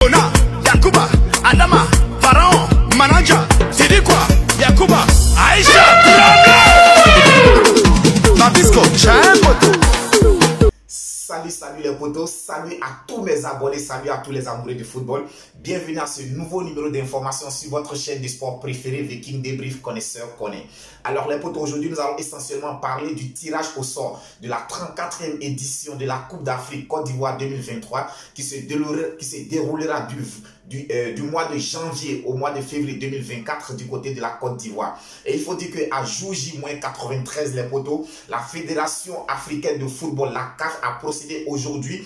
Ona, Yakuba, Adama, Pharaon, Manaja, c'est dit quoi? Yakuba, Aïcha, Babisco, j'ai un poteau. Salut les potos, salut à tous mes abonnés, salut à tous les amoureux du football. Bienvenue à ce nouveau numéro d'information sur votre chaîne de sport préférée, Viking Débrief Connaisseur Connaît. Alors les potos, aujourd'hui nous allons essentiellement parler du tirage au sort de la 34e édition de la Coupe d'Afrique Côte d'Ivoire 2023 qui se déroulera du mois de janvier au mois de février 2024 du côté de la Côte d'Ivoire. Et il faut dire qu'à jour J-93 les potos, la Fédération africaine de football, la CAF, a procédé aujourd'hui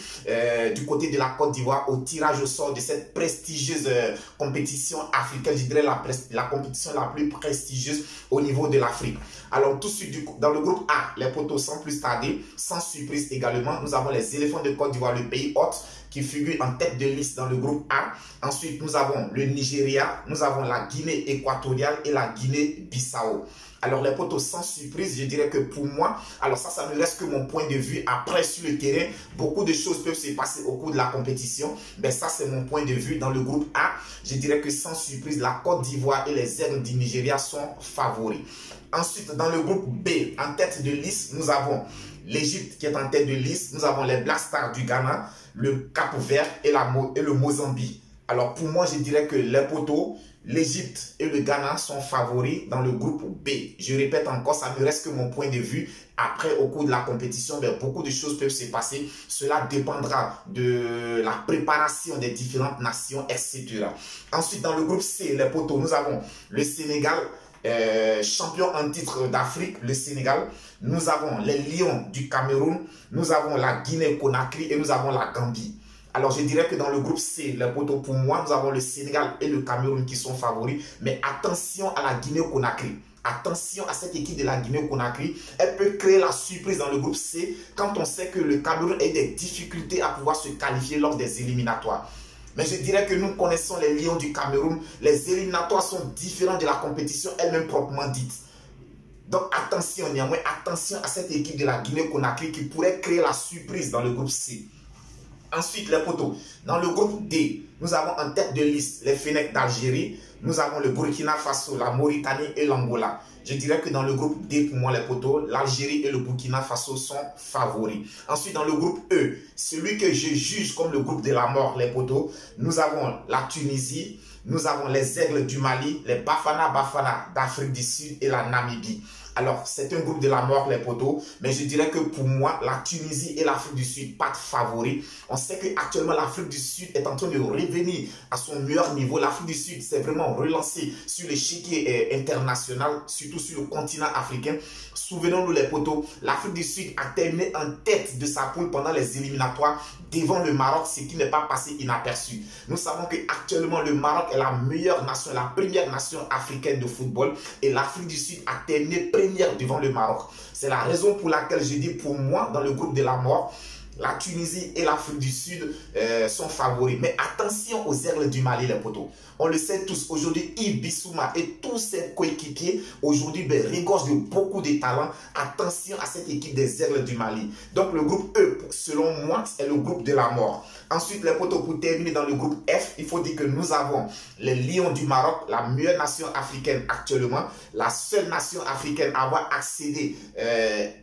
du côté de la Côte d'Ivoire au tirage au sort de cette prestigieuse compétition africaine, je dirais la compétition la plus prestigieuse au niveau de l'Afrique. Alors tout de suite, dans le groupe A, les potos, sans plus tarder, sans surprise également, nous avons les éléphants de Côte d'Ivoire, le pays hôte, qui figure en tête de liste dans le groupe A. Ensuite, nous avons le Nigeria, nous avons la Guinée équatoriale et la Guinée-Bissau. Alors les potos, sans surprise, je dirais que pour moi, alors ça ne reste que mon point de vue. Après, sur le terrain, beaucoup de choses peuvent se passer au cours de la compétition. Mais ça, c'est mon point de vue. Dans le groupe A, je dirais que sans surprise, la Côte d'Ivoire et les Aigles du Nigeria sont favoris. Ensuite, dans le groupe B, en tête de liste, nous avons l'Égypte qui est en tête de liste. Nous avons les Black Stars du Ghana, le Cap-Vert et le Mozambique. Alors pour moi, je dirais que les potos, l'Égypte et le Ghana sont favoris dans le groupe B. Je répète encore, ça ne reste que mon point de vue. Après, au cours de la compétition, beaucoup de choses peuvent se passer. Cela dépendra de la préparation des différentes nations, etc. Ensuite, dans le groupe C, les potos, nous avons le Sénégal, champion en titre d'Afrique, le Sénégal. Nous avons les Lions du Cameroun, nous avons la Guinée-Conakry et nous avons la Gambie. Alors je dirais que dans le groupe C, les potos, pour moi, nous avons le Sénégal et le Cameroun qui sont favoris. Mais attention à la Guinée-Conakry. Attention à cette équipe de la Guinée-Conakry. Elle peut créer la surprise dans le groupe C quand on sait que le Cameroun a des difficultés à pouvoir se qualifier lors des éliminatoires. Mais je dirais que nous connaissons les Lions du Cameroun. Les éliminatoires sont différents de la compétition elle-même proprement dite. Donc attention néanmoins, attention à cette équipe de la Guinée-Conakry qui pourrait créer la surprise dans le groupe C. Ensuite les potos, dans le groupe D, nous avons en tête de liste les Fennecs d'Algérie, nous avons le Burkina Faso, la Mauritanie et l'Angola. Je dirais que dans le groupe D, pour moi les potos, l'Algérie et le Burkina Faso sont favoris. Ensuite dans le groupe E, celui que je juge comme le groupe de la mort, les potos, nous avons la Tunisie, nous avons les Aigles du Mali, les Bafana d'Afrique du Sud et la Namibie. Alors, c'est un groupe de la mort, les potos, mais je dirais que pour moi, la Tunisie et l'Afrique du Sud, pas de favoris. On sait qu'actuellement, l'Afrique du Sud est en train de revenir à son meilleur niveau. L'Afrique du Sud s'est vraiment relancée sur l'échiquier international, surtout sur le continent africain. Souvenons-nous, les potos, l'Afrique du Sud a terminé en tête de sa poule pendant les éliminatoires devant le Maroc, ce qui n'est pas passé inaperçu. Nous savons qu'actuellement, le Maroc est la meilleure nation, la première nation africaine de football, et l'Afrique du Sud a terminé première devant le Maroc. C'est la raison pour laquelle je dis pour moi, dans le groupe de la mort, la Tunisie et l'Afrique du Sud sont favoris. Mais attention aux Aigles du Mali, les potos. On le sait tous, aujourd'hui, Yves Bissouma et tous ses coéquipiers, aujourd'hui, regorgent de beaucoup de talents. Attention à cette équipe des Aigles du Mali. Donc, le groupe E, selon moi, est le groupe de la mort. Ensuite, les potos, pour terminer dans le groupe F, il faut dire que nous avons les Lions du Maroc, la meilleure nation africaine actuellement, la seule nation africaine à avoir accédé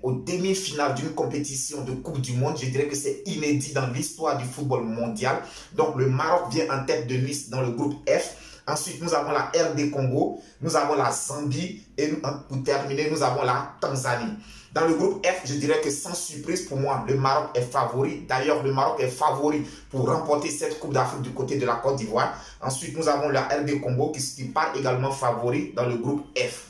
aux demi-finales d'une compétition de Coupe du Monde. Je dirais que c'est inédit dans l'histoire du football mondial. Donc, le Maroc vient en tête de liste dans le groupe F. Ensuite, nous avons la RD Congo, nous avons la Zambie et pour terminer, nous avons la Tanzanie. Dans le groupe F, je dirais que sans surprise, pour moi, le Maroc est favori. D'ailleurs, le Maroc est favori pour remporter cette Coupe d'Afrique du côté de la Côte d'Ivoire. Ensuite, nous avons la RD Congo qui part également favori dans le groupe F.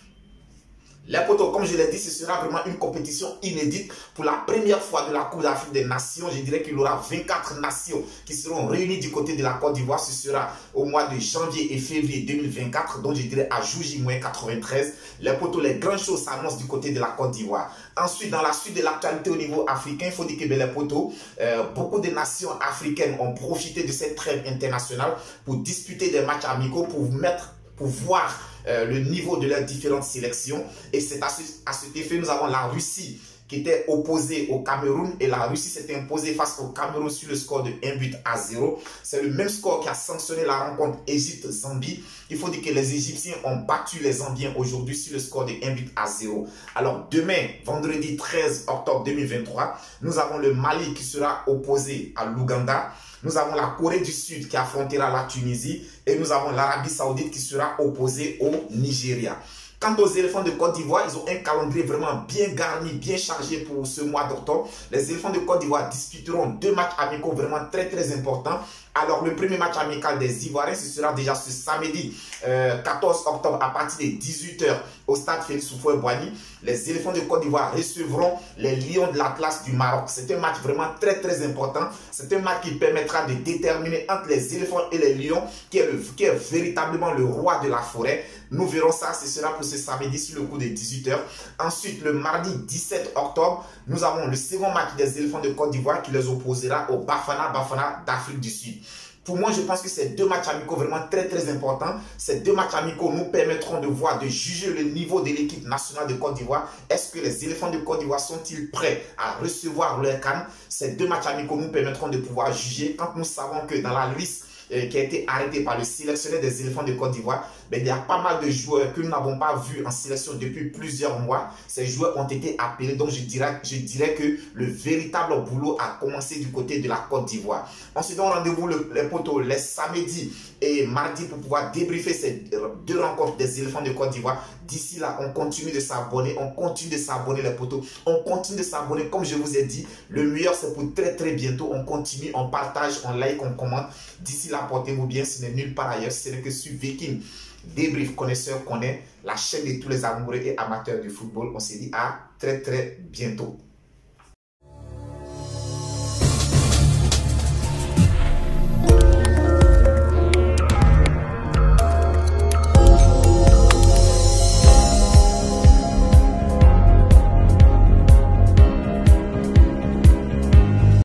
Les potos, comme je l'ai dit, ce sera vraiment une compétition inédite. Pour la première fois de la Coupe d'Afrique des Nations, je dirais qu'il y aura 24 nations qui seront réunies du côté de la Côte d'Ivoire. Ce sera au mois de janvier et février 2024, donc je dirais à jour J-93. Les potos, les grandes choses s'annoncent du côté de la Côte d'Ivoire. Ensuite, dans la suite de l'actualité au niveau africain, il faut dire que les potos, beaucoup de nations africaines ont profité de cette trêve internationale pour disputer des matchs amicaux, pour voir le niveau de leurs différentes sélections. Et c'est à cet effet, nous avons la Russie qui était opposé au Cameroun et la Russie s'est imposée face au Cameroun sur le score de 1-0. C'est le même score qui a sanctionné la rencontre Égypte-Zambie. Il faut dire que les Égyptiens ont battu les Zambiens aujourd'hui sur le score de 1-0. Alors demain, vendredi 13 octobre 2023, nous avons le Mali qui sera opposé à l'Ouganda. Nous avons la Corée du Sud qui affrontera la Tunisie et nous avons l'Arabie Saoudite qui sera opposée au Nigeria. Quant aux éléphants de Côte d'Ivoire, ils ont un calendrier vraiment bien garni, bien chargé pour ce mois d'octobre. Les éléphants de Côte d'Ivoire disputeront 2 matchs amicaux vraiment très importants. Alors, le premier match amical des Ivoiriens, ce sera déjà ce samedi 14 octobre à partir de 18 h au stade Félix Houphouët-Boigny. Les éléphants de Côte d'Ivoire recevront les Lions de l'Atlas du Maroc. C'est un match vraiment très important. C'est un match qui permettra de déterminer entre les éléphants et les lions qui est véritablement le roi de la forêt. Nous verrons ça, ce sera pour ce samedi sur le coup de 18 h. Ensuite, le mardi 17 octobre, nous avons le second match des éléphants de Côte d'Ivoire qui les opposera au Bafana d'Afrique du Sud. Pour moi, je pense que ces 2 matchs amicaux vraiment très importants. Ces 2 matchs amicaux nous permettront de voir, de juger le niveau de l'équipe nationale de Côte d'Ivoire. Est-ce que les éléphants de Côte d'Ivoire sont-ils prêts à recevoir leur CAN? Ces 2 matchs amicaux nous permettront de pouvoir juger quand nous savons que dans la liste qui a été arrêté par le sélectionneur des éléphants de Côte d'Ivoire, il y a pas mal de joueurs que nous n'avons pas vus en sélection depuis plusieurs mois. Ces joueurs ont été appelés, donc je dirais que le véritable boulot a commencé du côté de la Côte d'Ivoire. On se donne rendez-vous les potos les samedis et mardi pour pouvoir débriefer ces 2 rencontres des éléphants de Côte d'Ivoire. D'ici là, on continue de s'abonner, les potos, on continue de s'abonner. Comme je vous ai dit, le meilleur c'est pour très bientôt. On continue, on partage, on like, on commente. D'ici là, portez-vous bien, ce n'est nulle part ailleurs, ce n'est que sur Viking Débrief Connaisseur connaît, la chaîne de tous les amoureux et amateurs du football. On se dit à très bientôt.